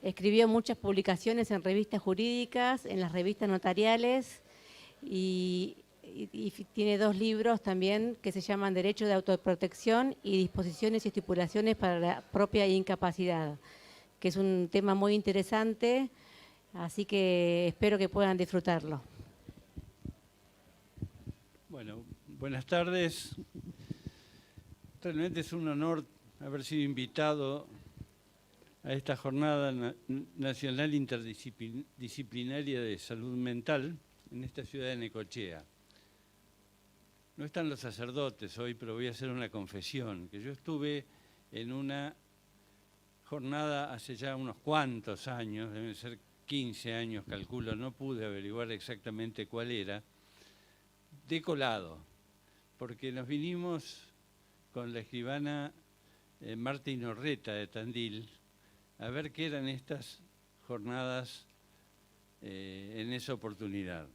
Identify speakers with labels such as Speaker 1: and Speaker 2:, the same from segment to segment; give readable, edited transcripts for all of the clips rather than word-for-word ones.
Speaker 1: Escribió muchas publicaciones en revistas jurídicas, en las revistas notariales y tiene 2 libros también que se llaman Derecho de Autoprotección y Disposiciones y Estipulaciones para la Propia Incapacidad, que es un tema muy interesante, así que espero que puedan disfrutarlo.
Speaker 2: Bueno, buenas tardes. Realmente es un honor haber sido invitado a esta jornada nacional interdisciplinaria de salud mental en esta ciudad de Necochea. No están los sacerdotes hoy, pero voy a hacer una confesión, que yo estuve en una jornada hace ya unos cuantos años, deben ser 15 años, calculo, no pude averiguar exactamente cuál era, de colado, porque nos vinimos con la escribana Marta Inorreta de Tandil a ver qué eran estas jornadas en esa oportunidad.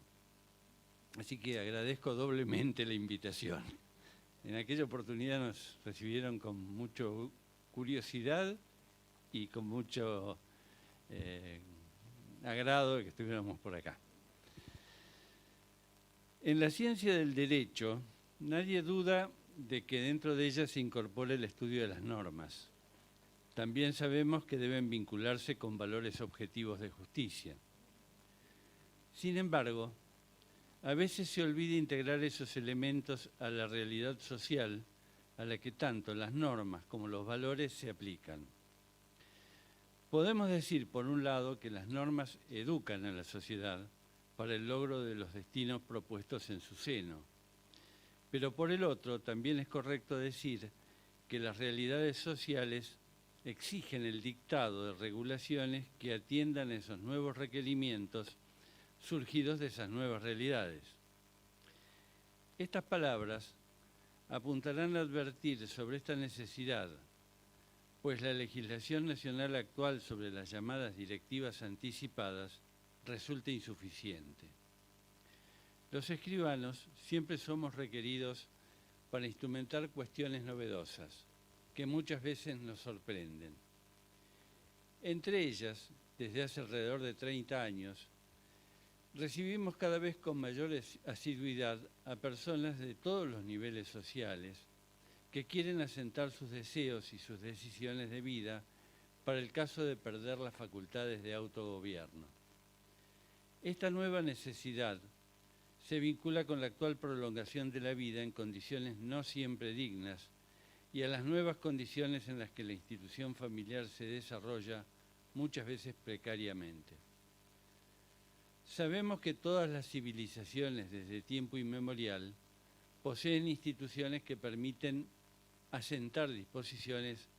Speaker 2: Así que agradezco doblemente la invitación. En aquella oportunidad nos recibieron con mucha curiosidad y con mucho agrado de que estuviéramos por acá. En la ciencia del derecho, nadie duda de que dentro de ella se incorpore el estudio de las normas. También sabemos que deben vincularse con valores objetivos de justicia. Sin embargo, a veces se olvida integrar esos elementos a la realidad social a la que tanto las normas como los valores se aplican. Podemos decir, por un lado, que las normas educan a la sociedad para el logro de los destinos propuestos en su seno. Pero por el otro, también es correcto decir que las realidades sociales exigen el dictado de regulaciones que atiendan esos nuevos requerimientos surgidos de esas nuevas realidades. Estas palabras apuntarán a advertir sobre esta necesidad, pues la legislación nacional actual sobre las llamadas directivas anticipadas resulta insuficiente. Los escribanos siempre somos requeridos para instrumentar cuestiones novedosas, que muchas veces nos sorprenden. Entre ellas, desde hace alrededor de 30 años, recibimos cada vez con mayor asiduidad a personas de todos los niveles sociales que quieren asentar sus deseos y sus decisiones de vida para el caso de perder las facultades de autogobierno. Esta nueva necesidad se vincula con la actual prolongación de la vida en condiciones no siempre dignas y a las nuevas condiciones en las que la institución familiar se desarrolla muchas veces precariamente. Sabemos que todas las civilizaciones desde tiempo inmemorial poseen instituciones que permiten asentar disposiciones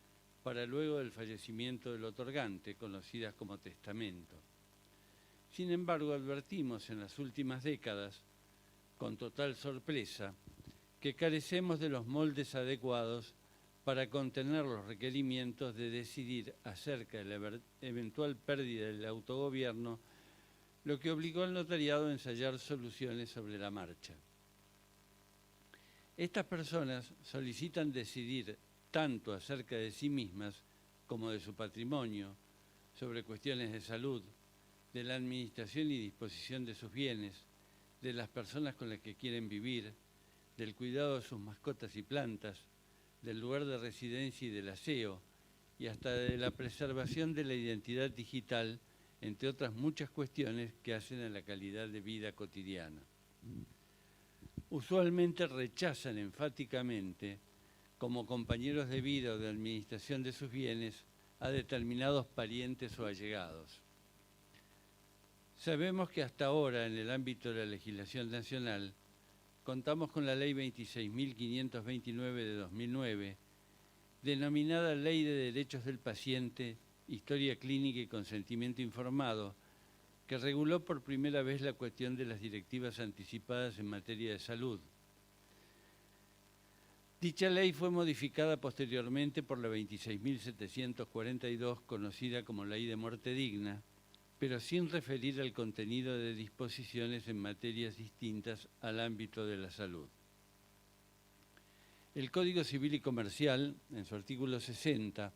Speaker 2: para luego del fallecimiento del otorgante, conocidas como testamento. Sin embargo, advertimos en las últimas décadas, con total sorpresa, que carecemos de los moldes adecuados para contener los requerimientos de decidir acerca de la eventual pérdida del autogobierno, lo que obligó al notariado a ensayar soluciones sobre la marcha. Estas personas solicitan decidir tanto acerca de sí mismas como de su patrimonio, sobre cuestiones de salud, de la administración y disposición de sus bienes, de las personas con las que quieren vivir, del cuidado de sus mascotas y plantas, del lugar de residencia y del aseo, y hasta de la preservación de la identidad digital, entre otras muchas cuestiones que hacen a la calidad de vida cotidiana. Usualmente rechazan enfáticamente, como compañeros de vida o de administración de sus bienes, a determinados parientes o allegados. Sabemos que hasta ahora, en el ámbito de la legislación nacional, contamos con la Ley 26.529 de 2009, denominada Ley de Derechos del Paciente, Historia Clínica y Consentimiento Informado, que reguló por primera vez la cuestión de las directivas anticipadas en materia de salud. Dicha ley fue modificada posteriormente por la 26.742, conocida como Ley de Muerte Digna, pero sin referir al contenido de disposiciones en materias distintas al ámbito de la salud. El Código Civil y Comercial, en su artículo 60,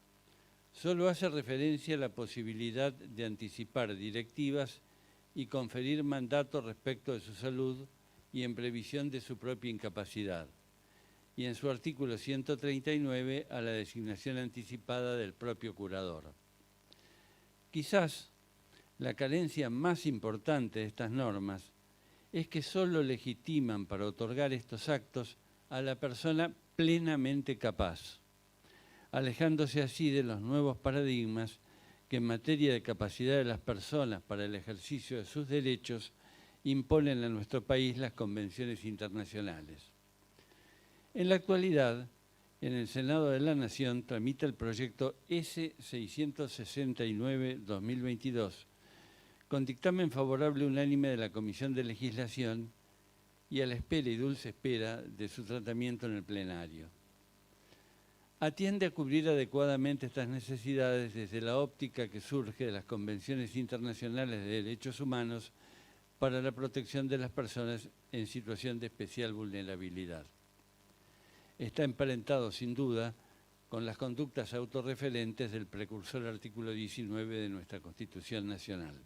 Speaker 2: solo hace referencia a la posibilidad de anticipar directivas y conferir mandatos respecto de su salud y en previsión de su propia incapacidad. Y en su artículo 139 a la designación anticipada del propio curador. Quizás la carencia más importante de estas normas es que solo legitiman para otorgar estos actos a la persona plenamente capaz, alejándose así de los nuevos paradigmas que en materia de capacidad de las personas para el ejercicio de sus derechos imponen a nuestro país las convenciones internacionales. En la actualidad, en el Senado de la Nación tramita el proyecto S-669-2022, con dictamen favorable unánime de la Comisión de Legislación y a la espera y dulce espera de su tratamiento en el plenario. Atiende a cubrir adecuadamente estas necesidades desde la óptica que surge de las convenciones internacionales de derechos humanos para la protección de las personas en situación de especial vulnerabilidad. Está emparentado, sin duda, con las conductas autorreferentes del precursor artículo 19 de nuestra Constitución Nacional.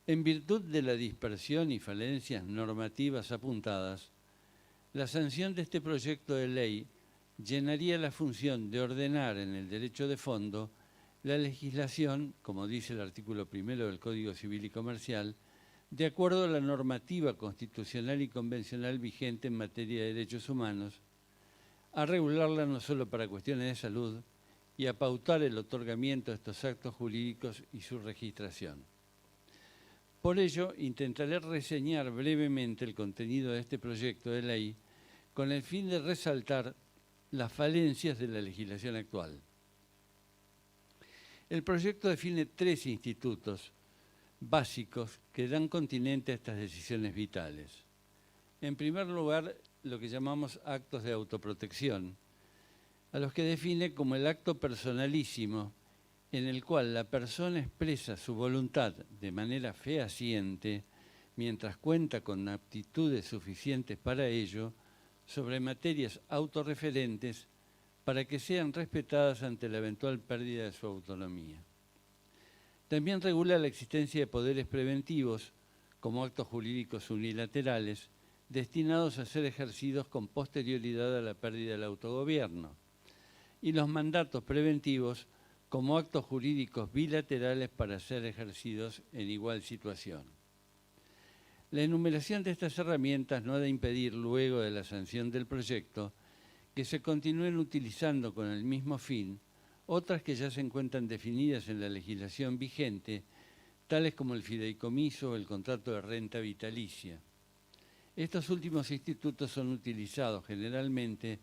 Speaker 2: En virtud de la dispersión y falencias normativas apuntadas, la sanción de este proyecto de ley llenaría la función de ordenar en el derecho de fondo la legislación, como dice el artículo 1 del Código Civil y Comercial, de acuerdo a la normativa constitucional y convencional vigente en materia de derechos humanos, a regularla no solo para cuestiones de salud y a pautar el otorgamiento de estos actos jurídicos y su registración. Por ello, intentaré reseñar brevemente el contenido de este proyecto de ley con el fin de resaltar las falencias de la legislación actual. El proyecto define 3 institutos básicos que dan continente a estas decisiones vitales. En primer lugar, lo que llamamos actos de autoprotección, a los que define como el acto personalísimo en el cual la persona expresa su voluntad de manera fehaciente, mientras cuenta con aptitudes suficientes para ello, sobre materias autorreferentes para que sean respetadas ante la eventual pérdida de su autonomía. También regula la existencia de poderes preventivos, como actos jurídicos unilaterales, destinados a ser ejercidos con posterioridad a la pérdida del autogobierno, y los mandatos preventivos como actos jurídicos bilaterales para ser ejercidos en igual situación. La enumeración de estas herramientas no ha de impedir, luego de la sanción del proyecto, que se continúen utilizando con el mismo fin otras que ya se encuentran definidas en la legislación vigente, tales como el fideicomiso o el contrato de renta vitalicia. Estos últimos institutos son utilizados generalmente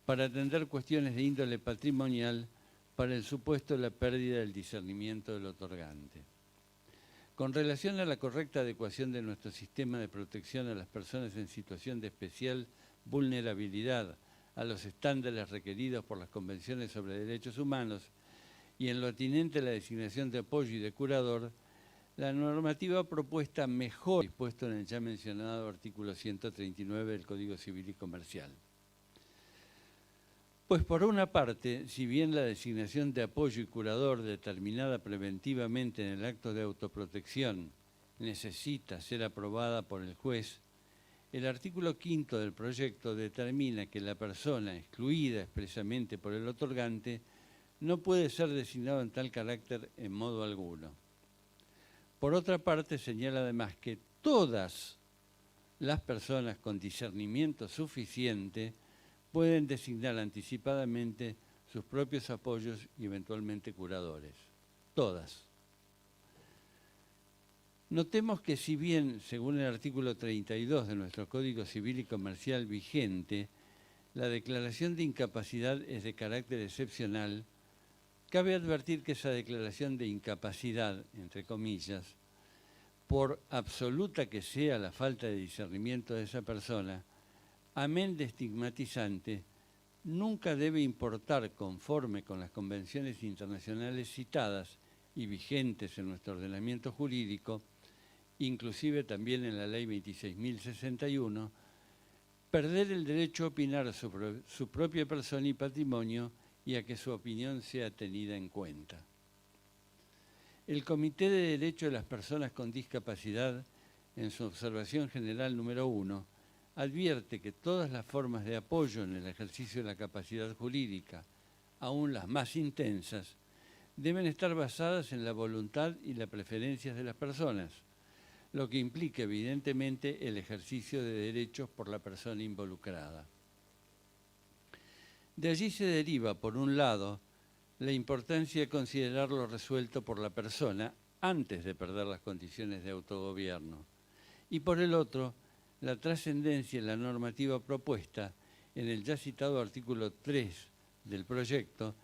Speaker 2: para atender cuestiones de índole patrimonial para el supuesto de la pérdida del discernimiento del otorgante. Con relación a la correcta adecuación de nuestro sistema de protección a las personas en situación de especial vulnerabilidad a los estándares requeridos por las convenciones sobre derechos humanos y en lo atinente a la designación de apoyo y de curador, la normativa propuesta mejor dispuesto en el ya mencionado artículo 139 del Código Civil y Comercial. Pues por una parte, si bien la designación de apoyo y curador determinada preventivamente en el acto de autoprotección necesita ser aprobada por el juez, el artículo 5 del proyecto determina que la persona excluida expresamente por el otorgante no puede ser designada en tal carácter en modo alguno. Por otra parte, señala además que todas las personas con discernimiento suficiente pueden designar anticipadamente sus propios apoyos y eventualmente curadores. Todas. Notemos que si bien, según el artículo 32 de nuestro Código Civil y Comercial vigente, la declaración de incapacidad es de carácter excepcional, cabe advertir que esa declaración de incapacidad, entre comillas, por absoluta que sea la falta de discernimiento de esa persona, amén de estigmatizante, nunca debe importar conforme con las convenciones internacionales citadas y vigentes en nuestro ordenamiento jurídico, inclusive también en la Ley 26.061, perder el derecho a opinar sobre su propia persona y patrimonio y a que su opinión sea tenida en cuenta. El Comité de Derechos de las Personas con Discapacidad, en su observación general número 1, advierte que todas las formas de apoyo en el ejercicio de la capacidad jurídica, aún las más intensas, deben estar basadas en la voluntad y las preferencias de las personas, lo que implica evidentemente el ejercicio de derechos por la persona involucrada. De allí se deriva, por un lado, la importancia de considerar lo resuelto por la persona antes de perder las condiciones de autogobierno, y por el otro, la trascendencia en la normativa propuesta en el ya citado artículo 3 del proyecto,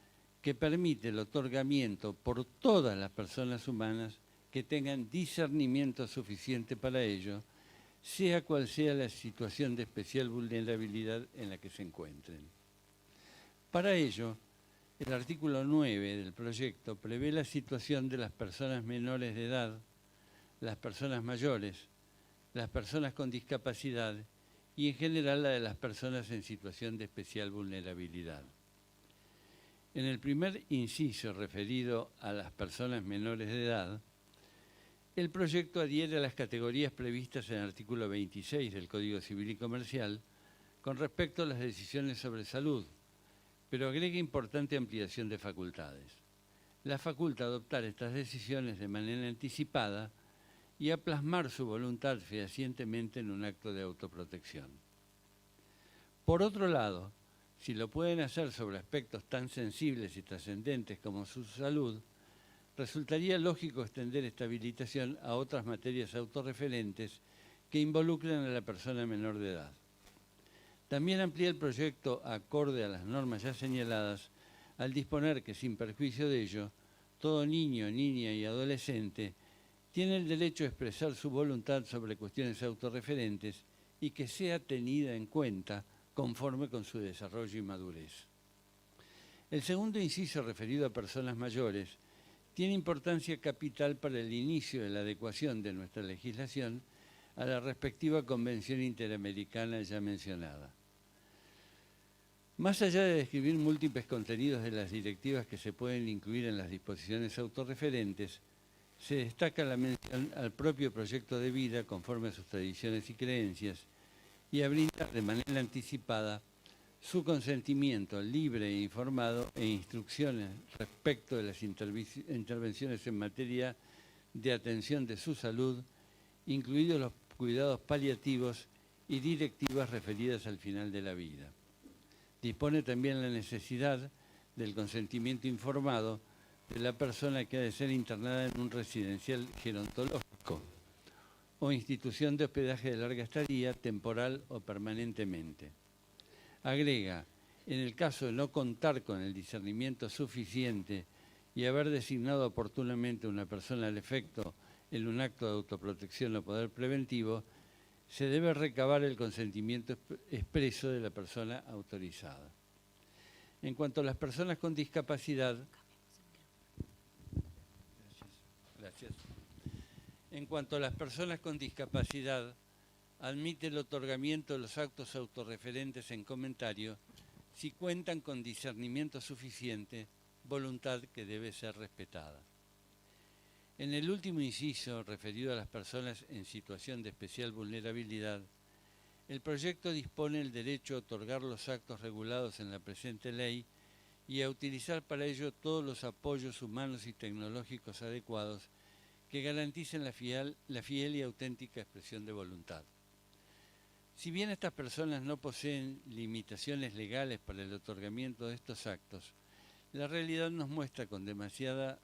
Speaker 2: que permite el otorgamiento por todas las personas humanas que tengan discernimiento suficiente para ello, sea cual sea la situación de especial vulnerabilidad en la que se encuentren. Para ello, el artículo 9 del proyecto prevé la situación de las personas menores de edad, las personas mayores, las personas con discapacidad y en general la de las personas en situación de especial vulnerabilidad. En el primer inciso referido a las personas menores de edad, el proyecto adhiere a las categorías previstas en el artículo 26 del Código Civil y Comercial con respecto a las decisiones sobre salud, pero agrega importante ampliación de facultades. La facultad a adoptar estas decisiones de manera anticipada y a plasmar su voluntad fehacientemente en un acto de autoprotección. Por otro lado, si lo pueden hacer sobre aspectos tan sensibles y trascendentes como su salud, resultaría lógico extender esta habilitación a otras materias autorreferentes que involucren a la persona menor de edad. También amplía el proyecto acorde a las normas ya señaladas al disponer que, sin perjuicio de ello, todo niño, niña y adolescente tiene el derecho a expresar su voluntad sobre cuestiones autorreferentes y que sea tenida en cuenta conforme con su desarrollo y madurez. El segundo inciso referido a personas mayores tiene importancia capital para el inicio de la adecuación de nuestra legislación a la respectiva Convención Interamericana ya mencionada. Más allá de describir múltiples contenidos de las directivas que se pueden incluir en las disposiciones autorreferentes, se destaca la mención al propio proyecto de vida conforme a sus tradiciones y creencias y a brindar de manera anticipada su consentimiento libre e informado e instrucciones respecto de las intervenciones en materia de atención de su salud, incluidos los cuidados paliativos y directivas referidas al final de la vida. Dispone también la necesidad del consentimiento informado de la persona que ha de ser internada en un residencial gerontológico o institución de hospedaje de larga estadía, temporal o permanentemente. Agrega, en el caso de no contar con el discernimiento suficiente y haber designado oportunamente una persona al efecto en un acto de autoprotección o poder preventivo, se debe recabar el consentimiento expreso de la persona autorizada. En cuanto a las personas con discapacidad, En cuanto a las personas con discapacidad, admite el otorgamiento de los actos autorreferentes en comentario si cuentan con discernimiento suficiente, voluntad que debe ser respetada. En el último inciso, referido a las personas en situación de especial vulnerabilidad, el proyecto dispone el derecho a otorgar los actos regulados en la presente ley y a utilizar para ello todos los apoyos humanos y tecnológicos adecuados que garanticen la fiel y auténtica expresión de voluntad. Si bien estas personas no poseen limitaciones legales para el otorgamiento de estos actos, la realidad nos muestra con demasiada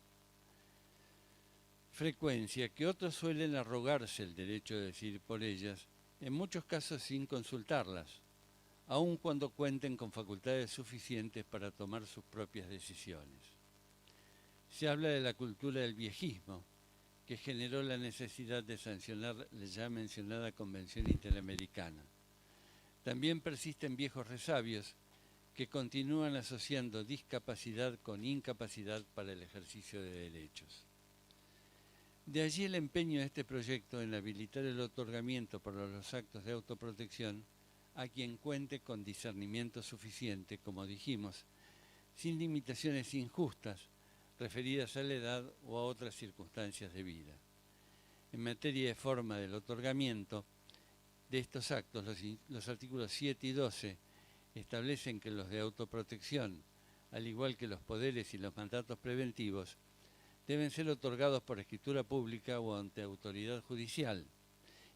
Speaker 2: frecuencia que otros suelen arrogarse el derecho de decidir por ellas, en muchos casos sin consultarlas, aun cuando cuenten con facultades suficientes para tomar sus propias decisiones. Se habla de la cultura del viejismo, que generó la necesidad de sancionar la ya mencionada Convención Interamericana. También persisten viejos resabios que continúan asociando discapacidad con incapacidad para el ejercicio de derechos. De allí el empeño de este proyecto en habilitar el otorgamiento para los actos de autoprotección a quien cuente con discernimiento suficiente, como dijimos, sin limitaciones injustas referidas a la edad o a otras circunstancias de vida. En materia de forma del otorgamiento de estos actos, los artículos 7 y 12 establecen que los de autoprotección, al igual que los poderes y los mandatos preventivos, deben ser otorgados por escritura pública o ante autoridad judicial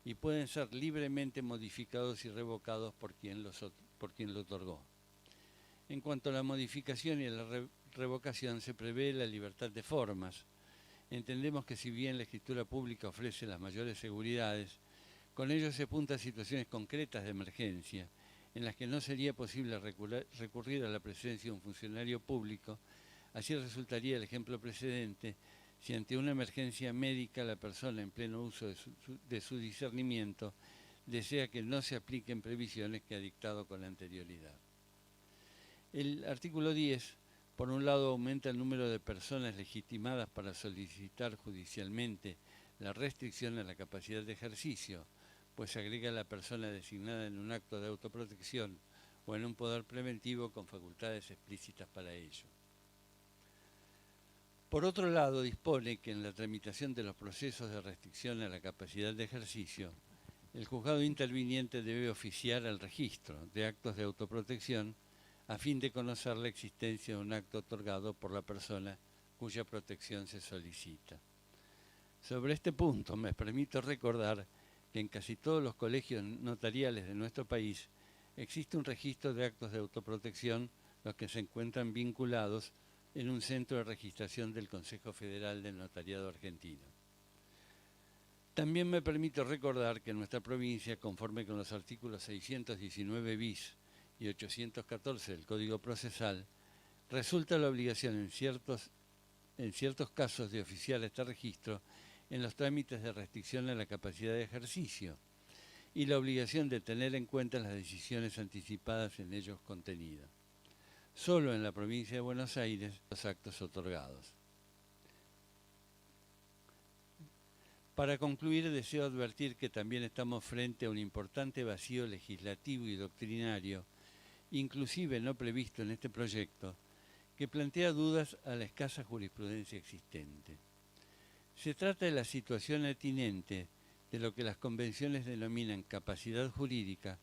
Speaker 2: y pueden ser libremente modificados y revocados por quien lo otorgó. En cuanto a la modificación y a la revocación, se prevé la libertad de formas. Entendemos que si bien la escritura pública ofrece las mayores seguridades, con ello se apunta a situaciones concretas de emergencia, en las que no sería posible recurrir a la presencia de un funcionario público. Así resultaría el ejemplo precedente si ante una emergencia médica la persona en pleno uso de su discernimiento desea que no se apliquen previsiones que ha dictado con anterioridad. El artículo 10, por un lado, aumenta el número de personas legitimadas para solicitar judicialmente la restricción a la capacidad de ejercicio, pues agrega a la persona designada en un acto de autoprotección o en un poder preventivo con facultades explícitas para ello. Por otro lado, dispone que en la tramitación de los procesos de restricción a la capacidad de ejercicio, el juzgado interviniente debe oficiar al registro de actos de autoprotección a fin de conocer la existencia de un acto otorgado por la persona cuya protección se solicita. Sobre este punto me permito recordar que en casi todos los colegios notariales de nuestro país existe un registro de actos de autoprotección, los que se encuentran vinculados en un centro de registración del Consejo Federal del Notariado Argentino. También me permito recordar que en nuestra provincia, conforme con los artículos 619 bis y 814 del Código Procesal, resulta la obligación en ciertos casos de oficiar este registro en los trámites de restricción a la capacidad de ejercicio y la obligación de tener en cuenta las decisiones anticipadas en ellos contenidas. Solo en la provincia de Buenos Aires los actos otorgados. Para concluir, deseo advertir que también estamos frente a un importante vacío legislativo y doctrinario, inclusive no previsto en este proyecto, que plantea dudas a la escasa jurisprudencia existente. Se trata de la situación atinente de lo que las convenciones denominan capacidad jurídica,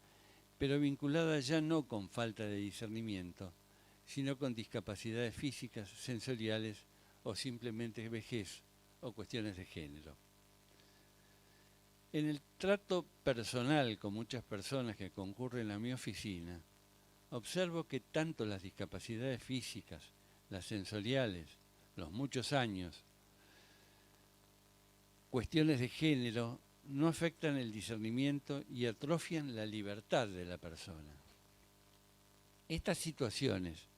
Speaker 2: pero vinculada ya no con falta de discernimiento, sino con discapacidades físicas, sensoriales o simplemente vejez o cuestiones de género. En el trato personal con muchas personas que concurren a mi oficina, observo que tanto las discapacidades físicas, las sensoriales, los muchos años, cuestiones de género, no afectan el discernimiento y atrofian la libertad de la persona. Estas situaciones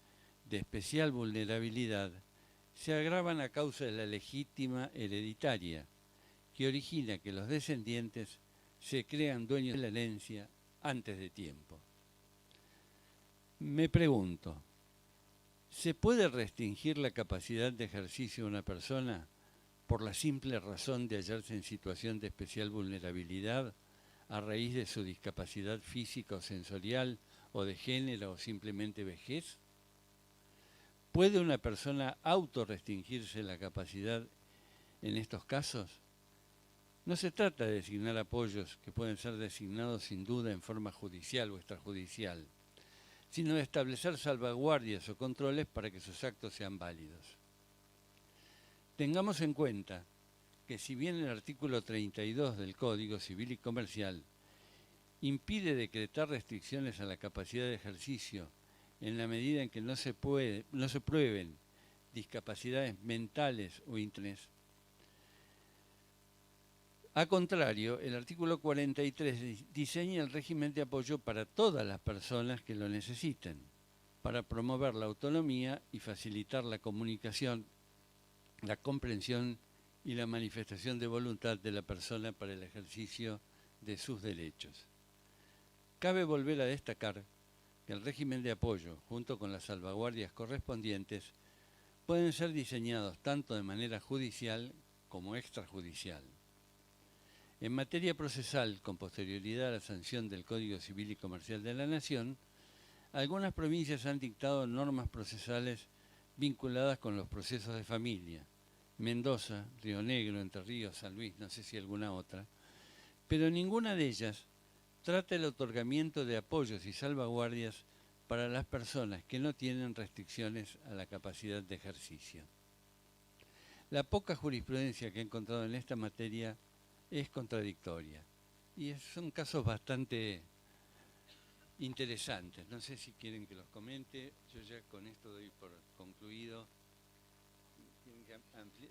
Speaker 2: de especial vulnerabilidad se agravan a causa de la legítima hereditaria, que origina que los descendientes se crean dueños de la herencia antes de tiempo. Me pregunto, ¿se puede restringir la capacidad de ejercicio de una persona por la simple razón de hallarse en situación de especial vulnerabilidad a raíz de su discapacidad física o sensorial o de género o simplemente vejez? ¿Puede una persona autorrestringirse la capacidad en estos casos? No se trata de designar apoyos que pueden ser designados sin duda en forma judicial o extrajudicial, sino de establecer salvaguardias o controles para que sus actos sean válidos. Tengamos en cuenta que si bien el artículo 32 del Código Civil y Comercial impide decretar restricciones a la capacidad de ejercicio en la medida en que no se prueben discapacidades mentales o interés. A contrario, el artículo 43 diseña el régimen de apoyo para todas las personas que lo necesiten, para promover la autonomía y facilitar la comunicación, la comprensión y la manifestación de voluntad de la persona para el ejercicio de sus derechos. Cabe volver a destacar que el régimen de apoyo, junto con las salvaguardias correspondientes, pueden ser diseñados tanto de manera judicial como extrajudicial. En materia procesal, con posterioridad a la sanción del Código Civil y Comercial de la Nación, Algunas provincias han dictado normas procesales vinculadas con los procesos de familia. Mendoza, Río Negro, Entre Ríos, San Luis, no sé si alguna otra, pero ninguna de ellas trata el otorgamiento de apoyos y salvaguardias para las personas que no tienen restricciones a la capacidad de ejercicio. La poca jurisprudencia que he encontrado en esta materia es contradictoria y son casos bastante interesantes. No sé si quieren que los comente, yo ya con esto doy por concluido.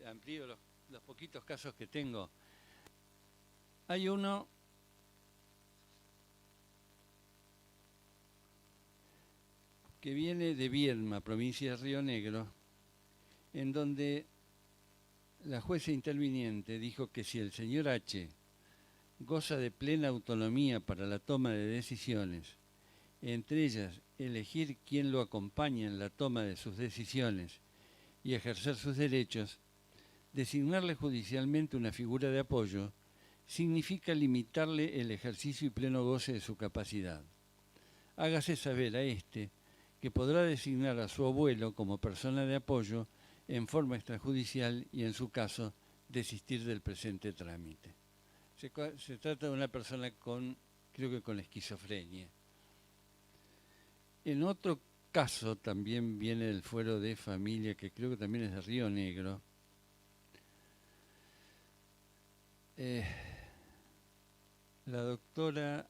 Speaker 2: Amplío los poquitos casos que tengo. Hay uno que viene de Viedma, provincia de Río Negro, en donde la jueza interviniente dijo que si el señor H. goza de plena autonomía para la toma de decisiones, entre ellas elegir quién lo acompaña en la toma de sus decisiones y ejercer sus derechos, designarle judicialmente una figura de apoyo significa limitarle el ejercicio y pleno goce de su capacidad. Hágase saber a éste que podrá designar a su abuelo como persona de apoyo en forma extrajudicial y, en su caso, desistir del presente trámite. Se trata de una persona creo que con esquizofrenia. En otro caso también viene del fuero de familia, que creo que también es de Río Negro. La doctora,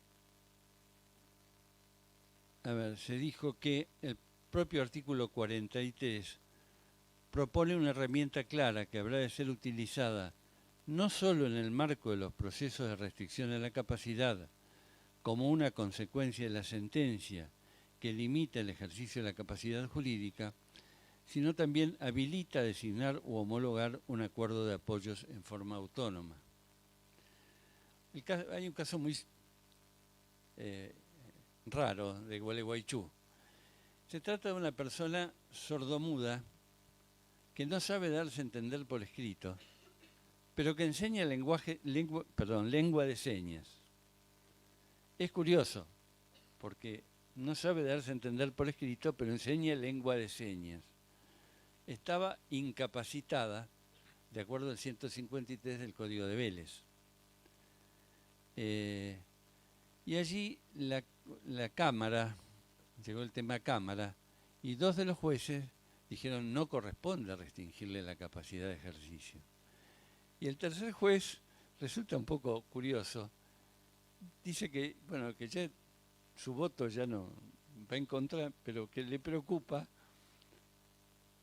Speaker 2: se dijo que el propio artículo 43 propone una herramienta clara que habrá de ser utilizada no solo en el marco de los procesos de restricción a la capacidad, como una consecuencia de la sentencia que limita el ejercicio de la capacidad jurídica, sino también habilita a designar u homologar un acuerdo de apoyos en forma autónoma. Hay un caso muy raro de Gualeguaychú. Se trata de una persona sordomuda que no sabe darse a entender por escrito, pero que enseña lengua de señas. Es curioso, porque no sabe darse a entender por escrito, pero enseña lengua de señas. Estaba incapacitada, de acuerdo al 153 del Código de Vélez. Y allí la Cámara, llegó el tema Cámara, y dos de los jueces dijeron no corresponde restringirle la capacidad de ejercicio. Y el tercer juez, resulta un poco curioso, dice que, bueno, que ya su voto ya no va en contra, pero que le preocupa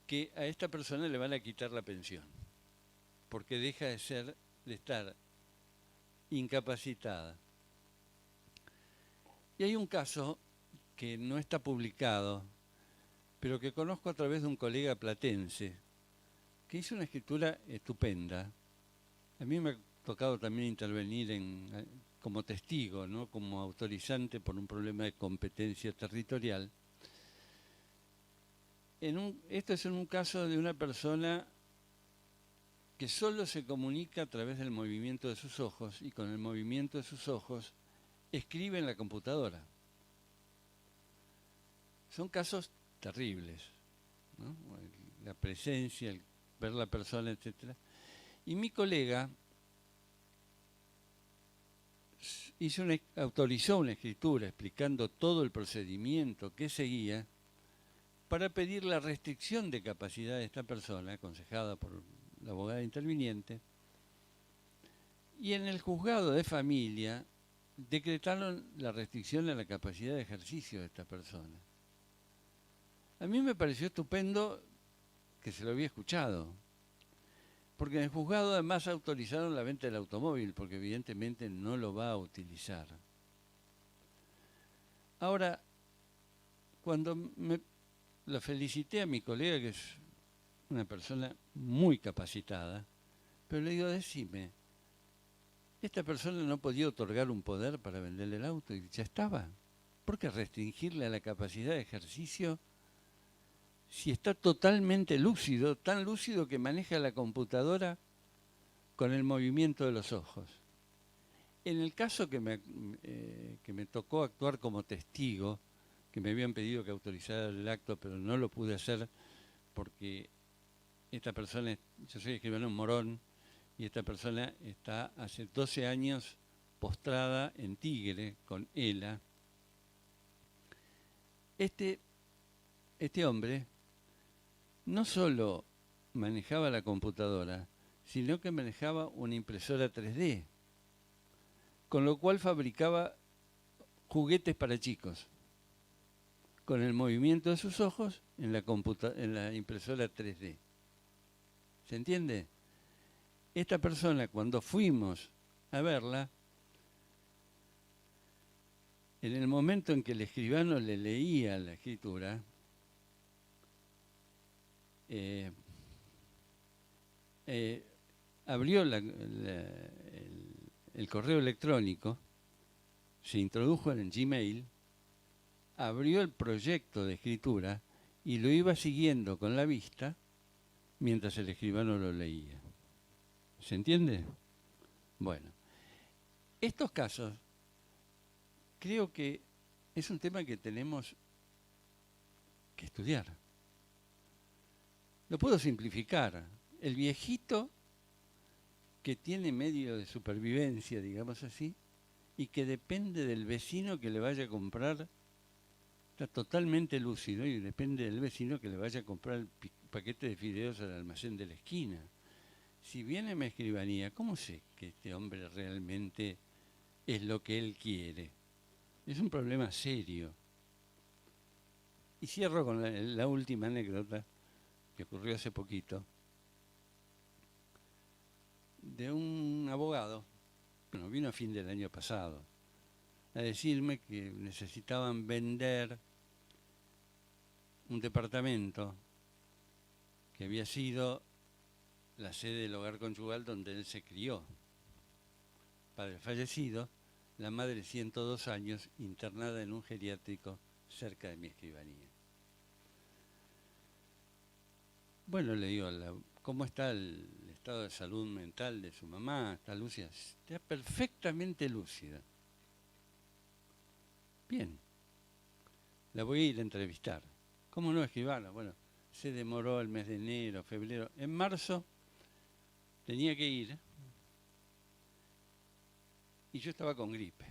Speaker 2: que a esta persona le van a quitar la pensión, porque deja de estar incapacitada. Y hay un caso que no está publicado, pero que conozco a través de un colega platense, que hizo una escritura estupenda. A mí me ha tocado también intervenir como testigo, ¿no? Como autorizante por un problema de competencia territorial. Esto es en un caso de una persona que solo se comunica a través del movimiento de sus ojos y con el movimiento de sus ojos escribe en la computadora. Son casos terribles, ¿no? La presencia, el ver la persona, etc. Y mi colega autorizó una escritura explicando todo el procedimiento que seguía para pedir la restricción de capacidad de esta persona, aconsejada por la abogada interviniente, y en el juzgado de familia decretaron la restricción a la capacidad de ejercicio de esta persona. A mí me pareció estupendo que se lo había escuchado, porque en el juzgado además autorizaron la venta del automóvil, porque evidentemente no lo va a utilizar. Ahora, cuando lo felicité a mi colega, que es una persona muy capacitada, pero le digo, decime, esta persona no podía otorgar un poder para venderle el auto y ya estaba. ¿Por qué restringirle a la capacidad de ejercicio si está totalmente lúcido, tan lúcido que maneja la computadora con el movimiento de los ojos? En el caso que me tocó actuar como testigo, que que me habían pedido que autorizara el acto, pero no lo pude hacer porque esta persona, yo soy escribano Morón, y esta persona está hace 12 años postrada en Tigre con ELA. Este hombre no solo manejaba la computadora, sino que manejaba una impresora 3D, con lo cual fabricaba juguetes para chicos, con el movimiento de sus ojos en la impresora 3D. ¿Se entiende? Esta persona, cuando fuimos a verla, en el momento en que el escribano le leía la escritura, abrió el correo electrónico, se introdujo en el Gmail, abrió el proyecto de escritura y lo iba siguiendo con la vista mientras el escribano lo leía. ¿Se entiende? Bueno, estos casos creo que es un tema que tenemos que estudiar. Lo puedo simplificar. El viejito que tiene medio de supervivencia, digamos así, y que depende del vecino que le vaya a comprar, está totalmente lúcido y depende del vecino que le vaya a comprar el paquete de fideos al almacén de la esquina. Si viene a mi escribanía, ¿cómo sé que este hombre realmente es lo que él quiere? Es un problema serio. Y cierro con la última anécdota que ocurrió hace poquito, de un abogado, bueno, vino a fin del año pasado, a decirme que necesitaban vender un departamento que había sido la sede del hogar conyugal donde él se crió. Padre fallecido, la madre 102 años, internada en un geriátrico cerca de mi escribanía. Bueno, le digo, ¿cómo está el estado de salud mental de su mamá? ¿Está lúcida? Está perfectamente lúcida. Bien, la voy a ir a entrevistar. ¿Cómo no, escribano? Bueno, se demoró el mes de enero, febrero. En marzo tenía que ir y yo estaba con gripe.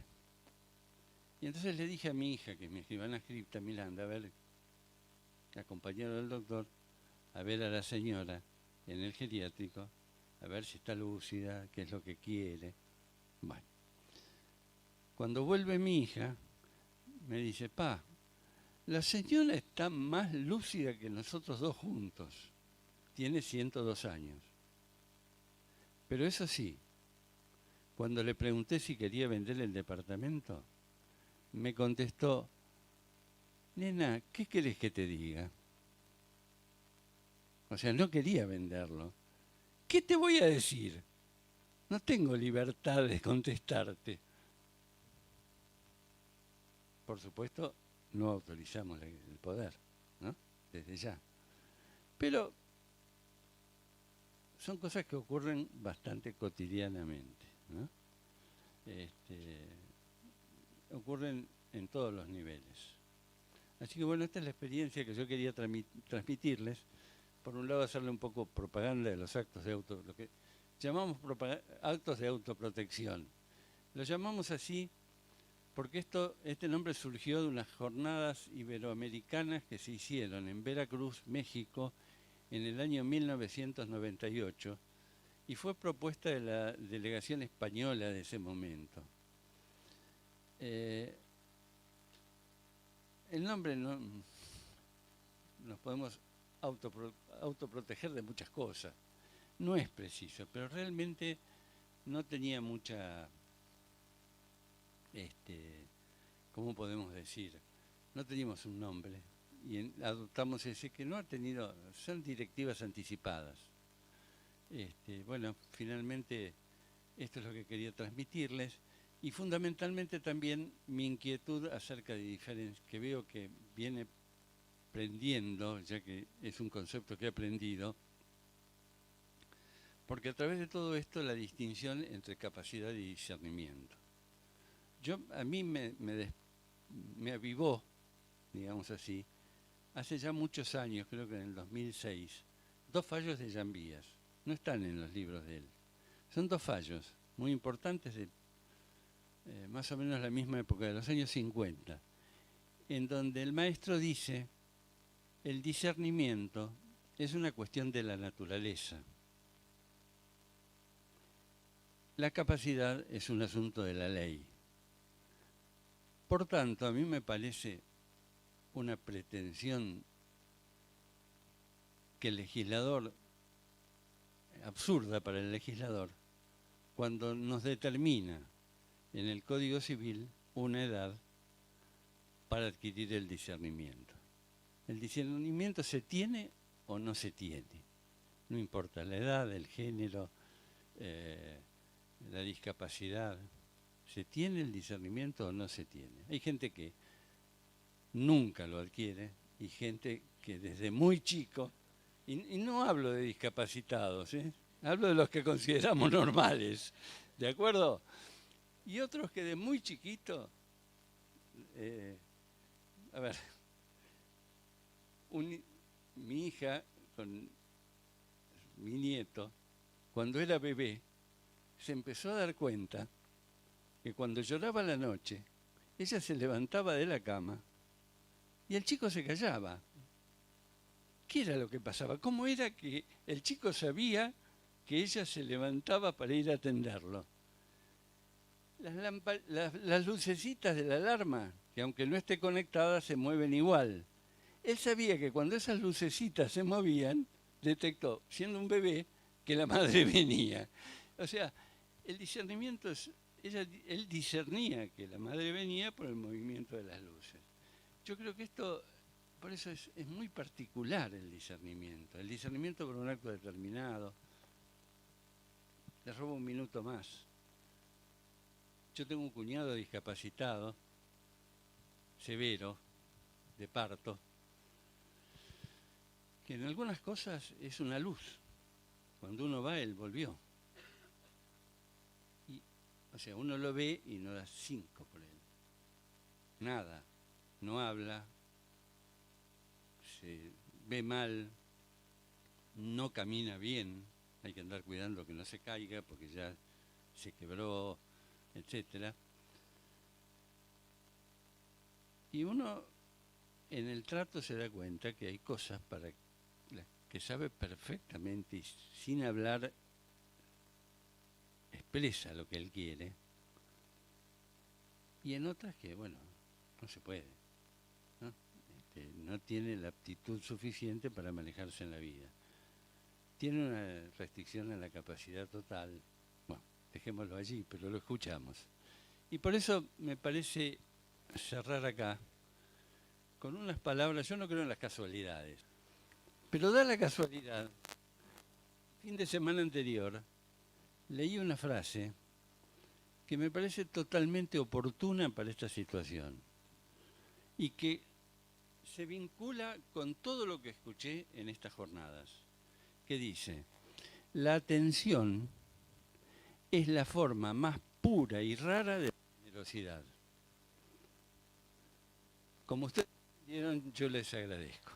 Speaker 2: Y entonces le dije a mi hija, que es mi escribana escrita, Milanda, a ver, acompañado del doctor, a ver a la señora en el geriátrico, a ver si está lúcida, qué es lo que quiere. Bueno, cuando vuelve mi hija, me dice, pa, la señora está más lúcida que nosotros dos juntos. Tiene 102 años. Pero eso sí, cuando le pregunté si quería vender el departamento, me contestó, nena, ¿qué querés que te diga? O sea, no quería venderlo. ¿Qué te voy a decir? No tengo libertad de contestarte. Por supuesto, no autorizamos el poder, ¿no? Desde ya. Pero son cosas que ocurren bastante cotidianamente, ¿no? Ocurren en todos los niveles. Así que bueno, esta es la experiencia que yo quería transmitirles. Por un lado, hacerle un poco propaganda de los actos de lo que llamamos actos de autoprotección. Lo llamamos así porque este nombre surgió de unas jornadas iberoamericanas que se hicieron en Veracruz, México, en el año 1998, y fue propuesta de la delegación española de ese momento. El nombre nos podemos autoproteger de muchas cosas. No es preciso, pero realmente no tenía mucha, ¿cómo podemos decir? No teníamos un nombre y adoptamos ese que no ha tenido, son directivas anticipadas. Bueno, finalmente esto es lo que quería transmitirles y fundamentalmente también mi inquietud acerca de diferencias que veo que viene aprendiendo, ya que es un concepto que he aprendido, porque a través de todo esto la distinción entre capacidad y discernimiento. A mí me avivó, digamos así, hace ya muchos años, creo que en el 2006, 2 fallos de Jan Bias. No están en los libros de él. Son 2 fallos muy importantes de más o menos la misma época, de los años 50, en donde el maestro dice, el discernimiento es una cuestión de la naturaleza. La capacidad es un asunto de la ley. Por tanto, a mí me parece una pretensión que el legislador, absurda para el legislador, cuando nos determina en el Código Civil una edad para adquirir el discernimiento. El discernimiento se tiene o no se tiene. No importa la edad, el género, la discapacidad. ¿Se tiene el discernimiento o no se tiene? Hay gente que nunca lo adquiere y gente que desde muy chico, y no hablo de discapacitados, hablo de los que consideramos normales, ¿de acuerdo? Y otros que de muy chiquito, a ver, mi hija con mi nieto, cuando era bebé, se empezó a dar cuenta que cuando lloraba a la noche, ella se levantaba de la cama y el chico se callaba. ¿Qué era lo que pasaba? ¿Cómo era que el chico sabía que ella se levantaba para ir a atenderlo? Las lucecitas de la alarma, que aunque no esté conectada, se mueven igual. Él sabía que cuando esas lucecitas se movían, detectó, siendo un bebé, que la madre venía. O sea, el discernimiento es... Él discernía que la madre venía por el movimiento de las luces. Yo creo que esto, por eso es muy particular el discernimiento. El discernimiento por un acto determinado. Les robo un minuto más. Yo tengo un cuñado discapacitado, severo, de parto, que en algunas cosas es una luz. Cuando uno va, él volvió. O sea, uno lo ve y no da 5 por él. Nada. No habla, se ve mal, no camina bien, hay que andar cuidando que no se caiga porque ya se quebró, etc. Y uno en el trato se da cuenta que hay cosas para las que sabe perfectamente y sin hablar expresa lo que él quiere, y en otras que, bueno, no se puede, ¿no? No tiene la aptitud suficiente para manejarse en la vida. Tiene una restricción en la capacidad total. Bueno, dejémoslo allí, pero lo escuchamos. Y por eso me parece cerrar acá con unas palabras. Yo no creo en las casualidades, pero da la casualidad. Fin de semana anterior leí una frase que me parece totalmente oportuna para esta situación y que se vincula con todo lo que escuché en estas jornadas, que dice: la atención es la forma más pura y rara de generosidad. Como ustedes vieron, yo les agradezco.